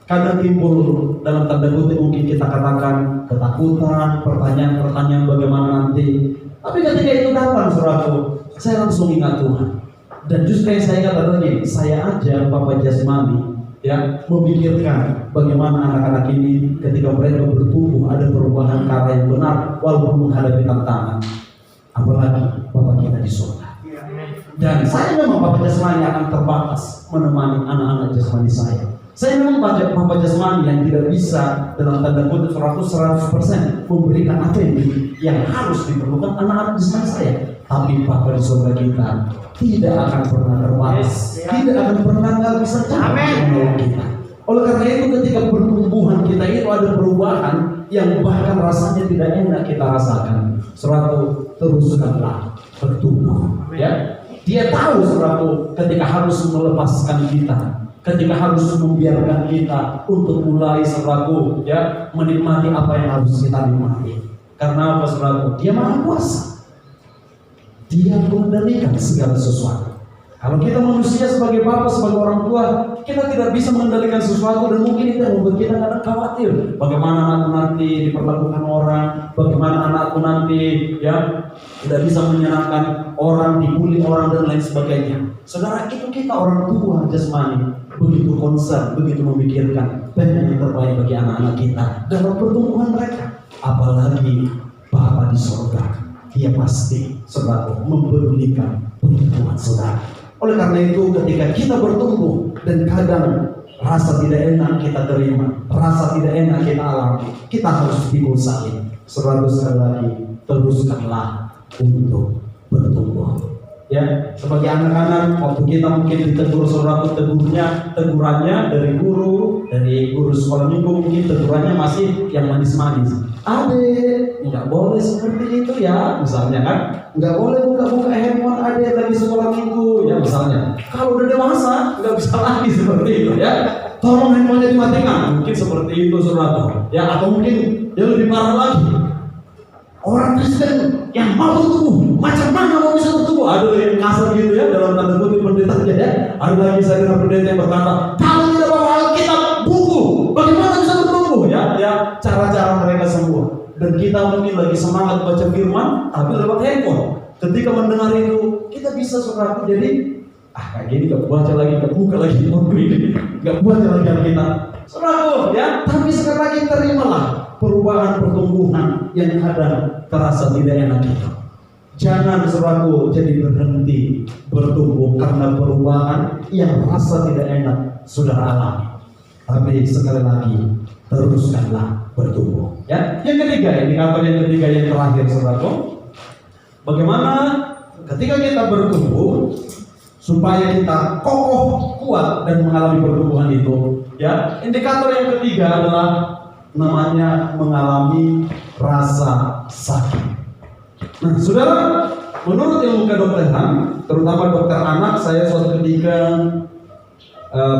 kadang timbul dalam tanda kutip mungkin kita katakan ketakutan, pertanyaan-pertanyaan bagaimana nanti. Tapi ketika itu datang saudaraku, saya langsung ingat Tuhan. Dan justru yang saya katakan tadi, saya aja Bapak jasmani ya, memikirkan bagaimana anak-anak ini ketika mereka bertumbuh ada perubahan ke arah yang benar walaupun menghadapi tantangan. Apalagi Bapak kita di surga. Dan saya memang Bapak jasmani akan terbatas menemani anak-anak jasmani saya. Saya memang Bapak jasmani yang tidak bisa dalam tanda kutip 100% memberikan apa yang harus diperlukan anak-anak jasmani saya. Tapi Bapak di surga kita tidak akan pernah terbatas, tidak akan pernah nggak bisa capek menolong kita. Oleh karena itu ketika pertumbuhan kita itu ada perubahan yang bahkan rasanya tidak enak kita rasakan. Saudaraku, teruskanlah bertumbuh. Ya, dia tahu saudaraku ketika harus melepaskan kita, ketika harus membiarkan kita untuk mulai saudaraku ya menikmati apa yang harus kita nikmati. Karena apa saudaraku? Dia Maha Kuasa. Dia mengendalikan segala sesuatu. Kalau kita manusia sebagai bapak, sebagai orang tua, kita tidak bisa mengendalikan sesuatu dan mungkin itu yang membuat kita kadang khawatir. Bagaimana anakku nanti diperlakukan orang, bagaimana anakku nanti ya tidak bisa menyenangkan orang, dibully orang dan lain sebagainya. Saudara, itu kita orang tua jasmani begitu concern, begitu memikirkan banyak yang terbaik bagi anak-anak kita dalam pertumbuhan mereka. Apalagi Bapa di surga, Dia pasti selalu mempedulikan pertumbuhan saudara. Oleh karena itu ketika kita bertumbuh dan kadang rasa tidak enak kita terima, rasa tidak enak kita alami, kita harus pikul salib. Selalu sekali lagi teruskanlah untuk bertumbuh. Ya, sebagai anak-anak waktu kita mungkin ditegur saudara, tegurannya dari guru sekolah minggu mungkin tegurannya masih yang manis-manis. Adek, nggak boleh seperti itu ya, misalnya kan, nggak boleh buka-buka handphone adek lagi sekolah minggu ya misalnya. Kalau udah dewasa nggak bisa lagi seperti itu ya. Tolong handphonenya dimatikan, mungkin seperti itu saudara. Ya atau mungkin dia lebih parah lagi. Orang Kristen yang mau bertumbuh, macam mana mau bisa bertumbuh? Ada yang kasar gitu ya dalam tanda kutip pendeta aja ya. Ada lagi saya dengar pendeta yang berkata, kalau tidak bawa Alkitab buku, bagaimana bisa bertumbuh? Ya cara-cara mereka semua. Dan kita mungkin lagi semangat baca firman, tapi lewat handphone. Ketika mendengar itu, kita bisa saudaraku jadi kayak gini gak baca lagi, gak buka lagi buku ini, gak baca lagi Alkitab. Saudaraku ya, tapi sekali lagi terimalah perubahan pertumbuhan yang kadang terasa tidak enak itu. Jangan saudaraku jadi berhenti bertumbuh karena perubahan yang rasa tidak enak saudara alami. Tapi sekali lagi teruskanlah bertumbuh. Ya, yang ketiga, indikator yang ketiga yang terakhir saudaraku, bagaimana ketika kita bertumbuh supaya kita kokoh, kuat dan mengalami pertumbuhan itu. Ya, indikator yang ketiga adalah namanya mengalami rasa sakit. Nah, saudara, menurut ilmu kedokteran, terutama dokter anak, saya suatu ketika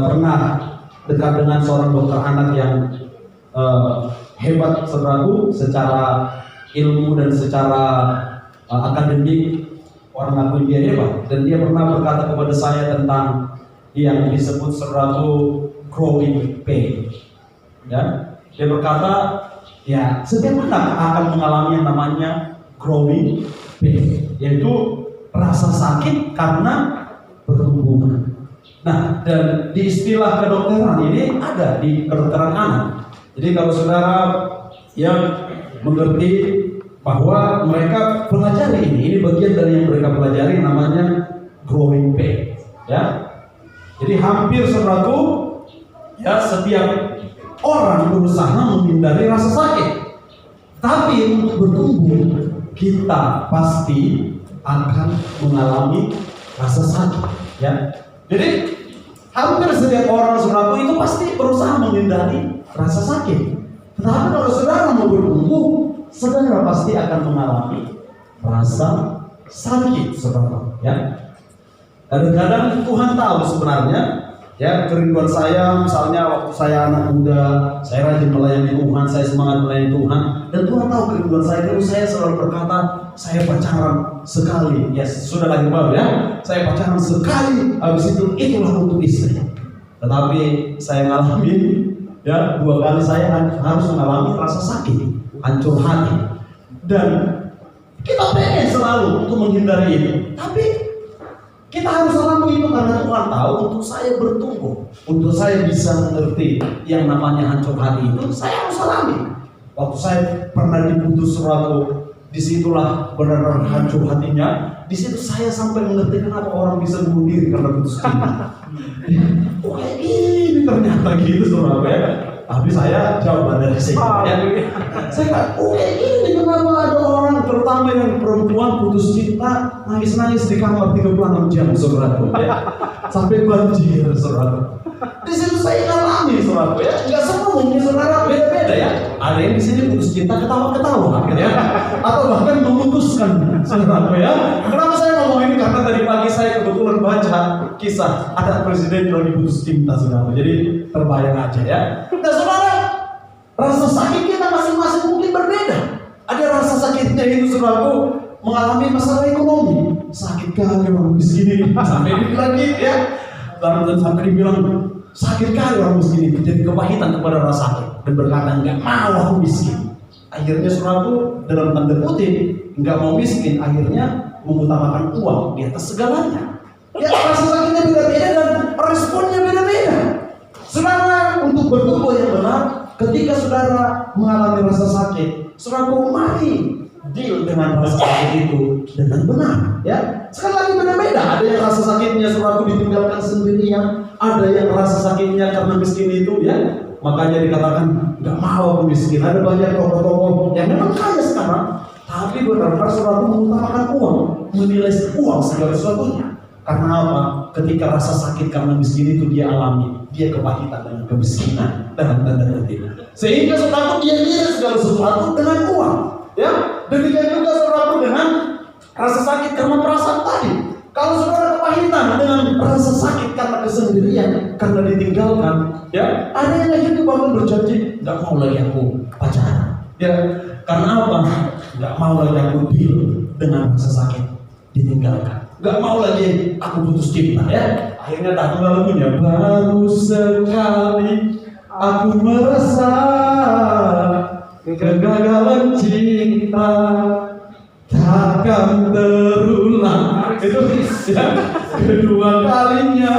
pernah dekat dengan seorang dokter anak yang hebat, saudaraku, secara ilmu dan secara akademik, orang aku dia hebat. Dan dia pernah berkata kepada saya tentang yang disebut saudaraku chronic pain. Ya. Dia berkata, ya setiap anak akan mengalami yang namanya growing pain, yaitu rasa sakit karena pertumbuhan. Nah, dan di istilah kedokteran ini ada di kedokteran anak. Jadi kalau saudara yang mengerti bahwa mereka pelajari ini bagian dari yang mereka pelajari namanya growing pain, ya. Jadi hampir saudaraku, ya, setiap orang berusaha menghindari rasa sakit. Tapi untuk bertumbuh kita pasti akan mengalami rasa sakit, ya. Jadi hampir setiap orang saudaraku itu pasti berusaha menghindari rasa sakit. Tetapi kalau saudara mau bertumbuh, saudara pasti akan mengalami rasa sakit, saudara. Ya. Kadang-kadang Tuhan tahu sebenarnya, ya, kerinduan saya, misalnya waktu saya anak muda, saya rajin melayani Tuhan, saya semangat melayani Tuhan, dan Tuhan tahu kerinduan saya. Dulu saya selalu berkata, saya pacaran sekali, ya, sudah lagi baru, ya, saya pacaran sekali, habis itu itulah untuk istri. Tetapi saya ngalamin, ya, 2 kali saya harus mengalami rasa sakit, hancur hati, dan kita pengen selalu untuk menghindari itu. Tapi kita harus alami itu karena Tuhan tahu untuk saya bertumbuh, untuk saya bisa mengerti yang namanya hancur hati itu, saya harus alami. Waktu saya pernah diputus suatu, disitulah benar-benar hancur hatinya. Di situ saya sampai mengerti kenapa orang bisa bunuh diri karena putus cinta. Oh, kayak gini ternyata gitu, saudara, ya. Tapi saya jauh dari situ, ya. Saya nggak, oh, kayak gini kenapa ada orang, terutama yang perempuan putus cinta, nangis-nangis di kamar 36 jam, saudara, ya. Sampai banjir, saudara. Di situ saya alami, saudara, ya. Nggak semua mungkin saudara beda-beda, ya. Ada yang di sini putus cinta ketawa-ketawa, ya. Atau bahkan memutuskan, saudara, ya. Kenapa saya ngomong ini? Karena tadi pagi saya kebetulan baca kisah ada presiden yang lagi putus cinta, saudara. Jadi terbayang aja, ya. Nah, saudara, rasa sakit kita masing-masing mungkin berbeda. Ada rasa sakitnya itu, saudaraku, mengalami masalah ekonomi, sakit kali orang miskin ini, sampai dibilang gitu, ya. Dan sampai dibilang sakit kali orang miskin ini, jadi kepahitan kepada rasa sakit dan berkata nggak mau aku miskin. Akhirnya saudaraku, dalam tanda kutip nggak mau miskin, akhirnya mengutamakan uang di atas segalanya. Ya, rasa sakitnya beda-beda dan responnya beda-beda. Saudara, untuk bertumbuh yang benar, ketika saudara mengalami rasa sakit, saudara mari deal dengan rasa sakit itu dengan benar, ya. Sekali lagi beda-beda. Ada yang rasa sakitnya saudara ditinggalkan sendirian, ada yang rasa sakitnya karena miskin itu, ya. Makanya dikatakan nggak mau aku miskin. Ada banyak tokoh-tokoh yang memang kaya sekarang, tapi benar-benar saudara mengutamakan uang, menilai uang segala sesuatunya. Karena apa? Ketika rasa sakit karena miskin itu dia alami, dia kepahitan dengan kemiskinan dalam tanda kutip. Sehingga saudara dia lihat segala sesuatu dengan uang, ya. Demikian juga saudara dengan rasa sakit karena perasaan tadi. Kalau saudara kepahitan dengan rasa sakit karena kesendirian, karena ditinggalkan, ya, ada yang lagi bahkan berjanji nggak mau lagi aku pacaran, ya. Karena apa? Nggak mau lagi aku deal dengan rasa sakit ditinggalkan. Gak mau lagi aku putus cinta, ya. Akhirnya datang lagunya, baru sekali aku merasa kegagalan cinta takkan terulang. Itu ya, kedua kalinya.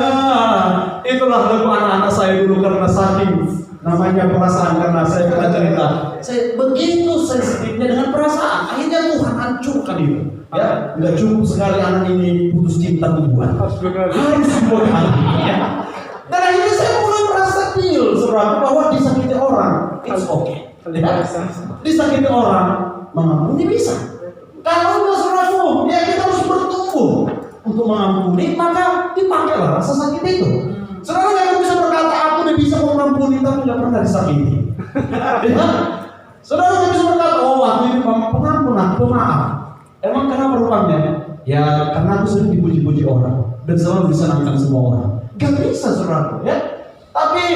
Itulah lagu anak-anak saya dulu karena saking namanya perasaan, karena saya pernah cerita. Saya begitu sensitifnya dengan perasaan, akhirnya Tuhan hancurkan itu. Ya, nggak cukup sekali anak ini putus cinta duluan, harus dua kali, ya. Dan akhirnya saya mulai merasa deal, saudara, bahwa disakiti orang, it's okay, ya. Disakiti orang, mengampuni bisa. Kalau enggak, saudaraku, ya kita harus bertumbuh untuk mengampuni, maka dipakailah rasa sakit itu. Saudara nggak bisa berkata aku udah bisa mengampuni tapi nggak pernah disakiti. Ya? Saudara nggak bisa berkata, oh aku ini pengampun, aku pemaaf. Emang kenapa rupanya? Ya karena aku sering dipuji-puji orang dan selalu disenangkan semua orang. Gak bisa, saudara, ya. Tapi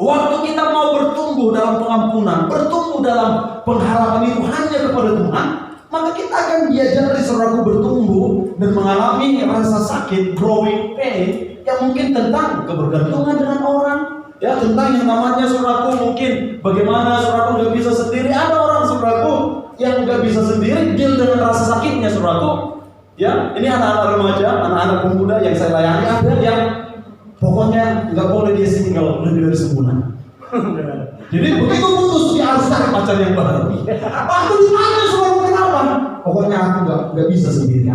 waktu kita mau bertumbuh dalam pengampunan, bertumbuh dalam pengharapan itu hanya kepada Tuhan, maka kita akan diajari, saudaraku, bertumbuh dan mengalami rasa sakit, growing pain, yang mungkin tentang kebergantungan dengan orang, ya, tentang yang namanya, saudaraku, mungkin bagaimana saudaraku nggak bisa sendiri. Ada orang, saudaraku, yang nggak bisa sendiri deal dengan rasa sakitnya, saudaraku. Ya, ini anak-anak remaja, anak-anak pemuda yang saya layani, ada yang pokoknya nggak boleh dia single lebih dari sebulan. Jadi begitu putus dia harus cari pacar yang baru. Waktu ditanya saudaraku kenapa? Pokoknya aku nggak bisa sendiri.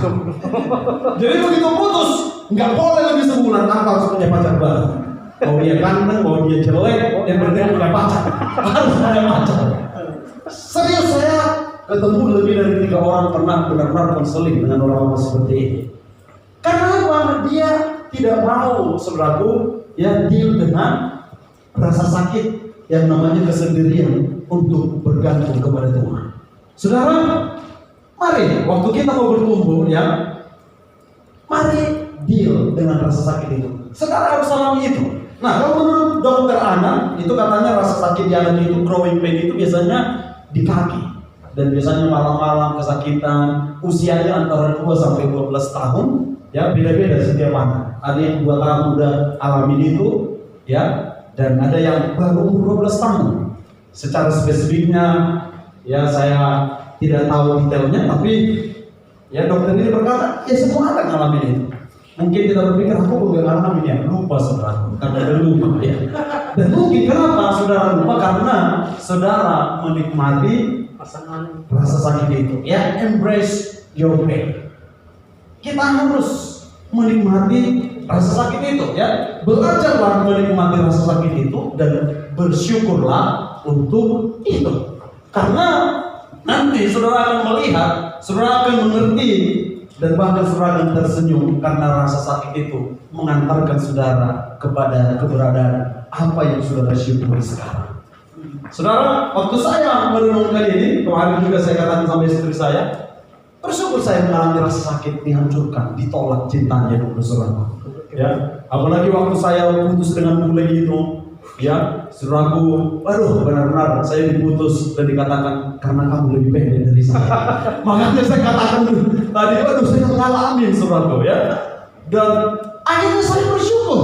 Jadi begitu putus nggak boleh lebih sebulan, aku harus punya pacar baru. Mau dia ganteng, mau dia jelek, yang penting punya pacar. Harus punya pacar. Serius, saya ketemu lebih dari 3 orang pernah benar-benar konseling dengan orang-orang seperti ini. Karena apa? Dia tidak mau, saudaraku, ya deal dengan rasa sakit yang namanya kesendirian untuk bergantung kepada Tuhan. Saudara, mari waktu kita mau bertumbuh, ya, mari deal dengan rasa sakit itu. Saudara harus alami itu. Nah, kalau menurut dokter anak, itu katanya rasa sakit di anak itu, growing pain itu biasanya di kaki. Dan biasanya malam-malam kesakitan, usianya antara 2 sampai 12 tahun, ya beda-beda setiap anak. Ada yang 2 tahun udah alamin itu, ya, dan ada yang baru umur 12 tahun. Secara spesifiknya, ya saya tidak tahu detailnya, tapi ya dokter ini berkata, ya semua anak ngalamin itu. Mungkin kita berpikir, aku nggak ngalamin ya, lupa saudara, karena ada lupa ya. Dan mungkin kenapa saudara lupa? Karena saudara menikmati rasa sakit itu, ya, embrace your pain. Kita harus menikmati rasa sakit itu, ya, belajarlah menikmati rasa sakit itu dan bersyukurlah untuk itu. Karena nanti saudara akan melihat, saudara akan mengerti, dan bahkan saudara akan tersenyum karena rasa sakit itu mengantarkan saudara kepada keberadaan apa yang saudara syukuri sekarang. Saudara, waktu saya merenungkan ini, kemarin juga saya katakan sama istri saya, bersyukur saya mengalami rasa sakit dihancurkan, ditolak cintanya dulu, saudara. Ya, apalagi waktu saya putus dengan bule itu, ya, saudaraku, aduh, benar-benar saya diputus dan dikatakan karena kamu lebih pendek dari saya. Makanya saya katakan tadi, aduh, saya mengalami, saudaraku, ya. Dan akhirnya saya bersyukur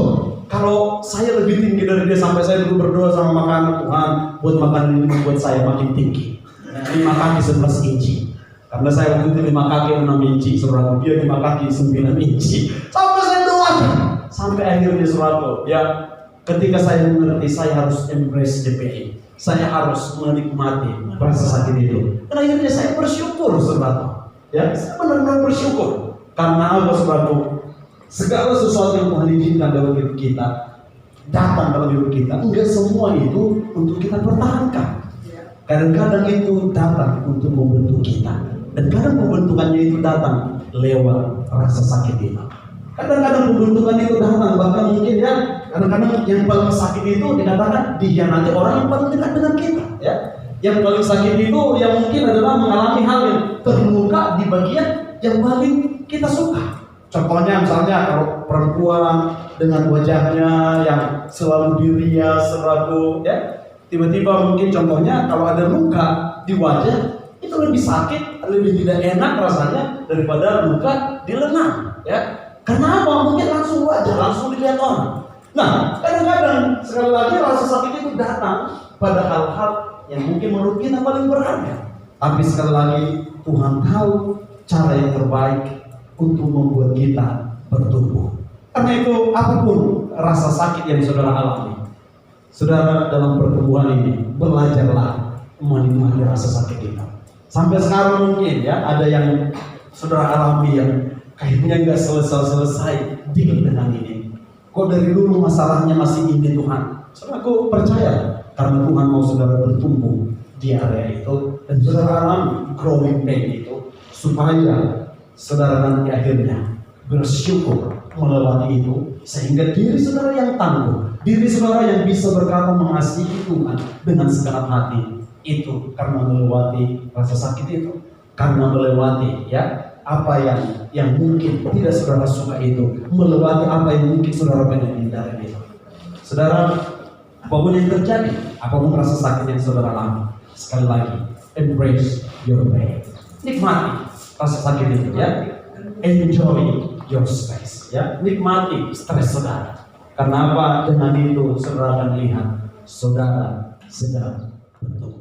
kalau saya lebih tinggi dari dia, sampai saya dulu berdoa sama makanan Tuhan, buat makanan ini membuat saya makin tinggi. 5 kaki 11 inci. Karena saya waktu itu 5 kaki 6 inci, saudaraku, dia 5 kaki 9 inci. Sampai saya doakan, sampai akhirnya saudaraku, ya, ketika saya mengerti saya harus embrace DPI, saya harus menikmati rasa sakit itu. Dan akhirnya saya bersyukur, saudaraku, ya, saya benar-benar bersyukur. Karena apa, saudaraku? Segala sesuatu yang Tuhan izinkan dalam hidup kita, datang dalam hidup kita, enggak semua itu untuk kita pertahankan. Kadang-kadang itu datang untuk membentuk kita, dan kadang pembentukannya itu datang lewat rasa sakit itu. Kadang-kadang pembentukan itu datang, bahkan mungkin, ya, kadang-kadang yang paling sakit itu dikatakan dikhianati orang yang paling dekat dengan kita, ya. Yang paling sakit itu yang mungkin adalah mengalami hal yang terluka di bagian yang paling kita suka. Contohnya misalnya kalau perempuan dengan wajahnya yang selalu dirias, selalu, ya, tiba-tiba mungkin contohnya kalau ada luka di wajah itu lebih sakit, lebih tidak enak rasanya daripada luka di lengan, ya. Karena apa? Mungkin langsung wajah, langsung dilihat orang. Nah, kadang-kadang sekali lagi rasa sakit itu datang pada hal-hal yang mungkin menurut kita paling berharga. Tapi sekali lagi Tuhan tahu cara yang terbaik untuk membuat kita bertumbuh. Karena itu apapun rasa sakit yang saudara alami, saudara dalam pertumbuhan ini belajarlah menikmati rasa sakit kita. Sampai sekarang mungkin, ya, ada yang saudara alami yang kayaknya nggak selesai deal dengan ini. Kok dari dulu masalahnya masih ini, Tuhan? Saudara, aku percaya karena Tuhan mau saudara bertumbuh di area itu, dan saudara alami growing pain itu, supaya saudara nanti akhirnya bersyukur melewati itu, sehingga diri saudara yang tangguh, diri saudara yang bisa berkata mengasihi Tuhan dengan segenap hati, itu karena melewati rasa sakit itu, karena melewati, ya, apa yang mungkin tidak saudara suka itu, melewati apa yang mungkin saudara pengen hindari itu. Saudara, apapun yang terjadi, apapun rasa sakit yang saudara alami, sekali lagi, embrace your pain, nikmati rasa sakit itu, ya, enjoy your stress, ya, nikmati stres saudara. Karena apa? Dengan itu saudara akan lihat saudara sedang bertumbuh.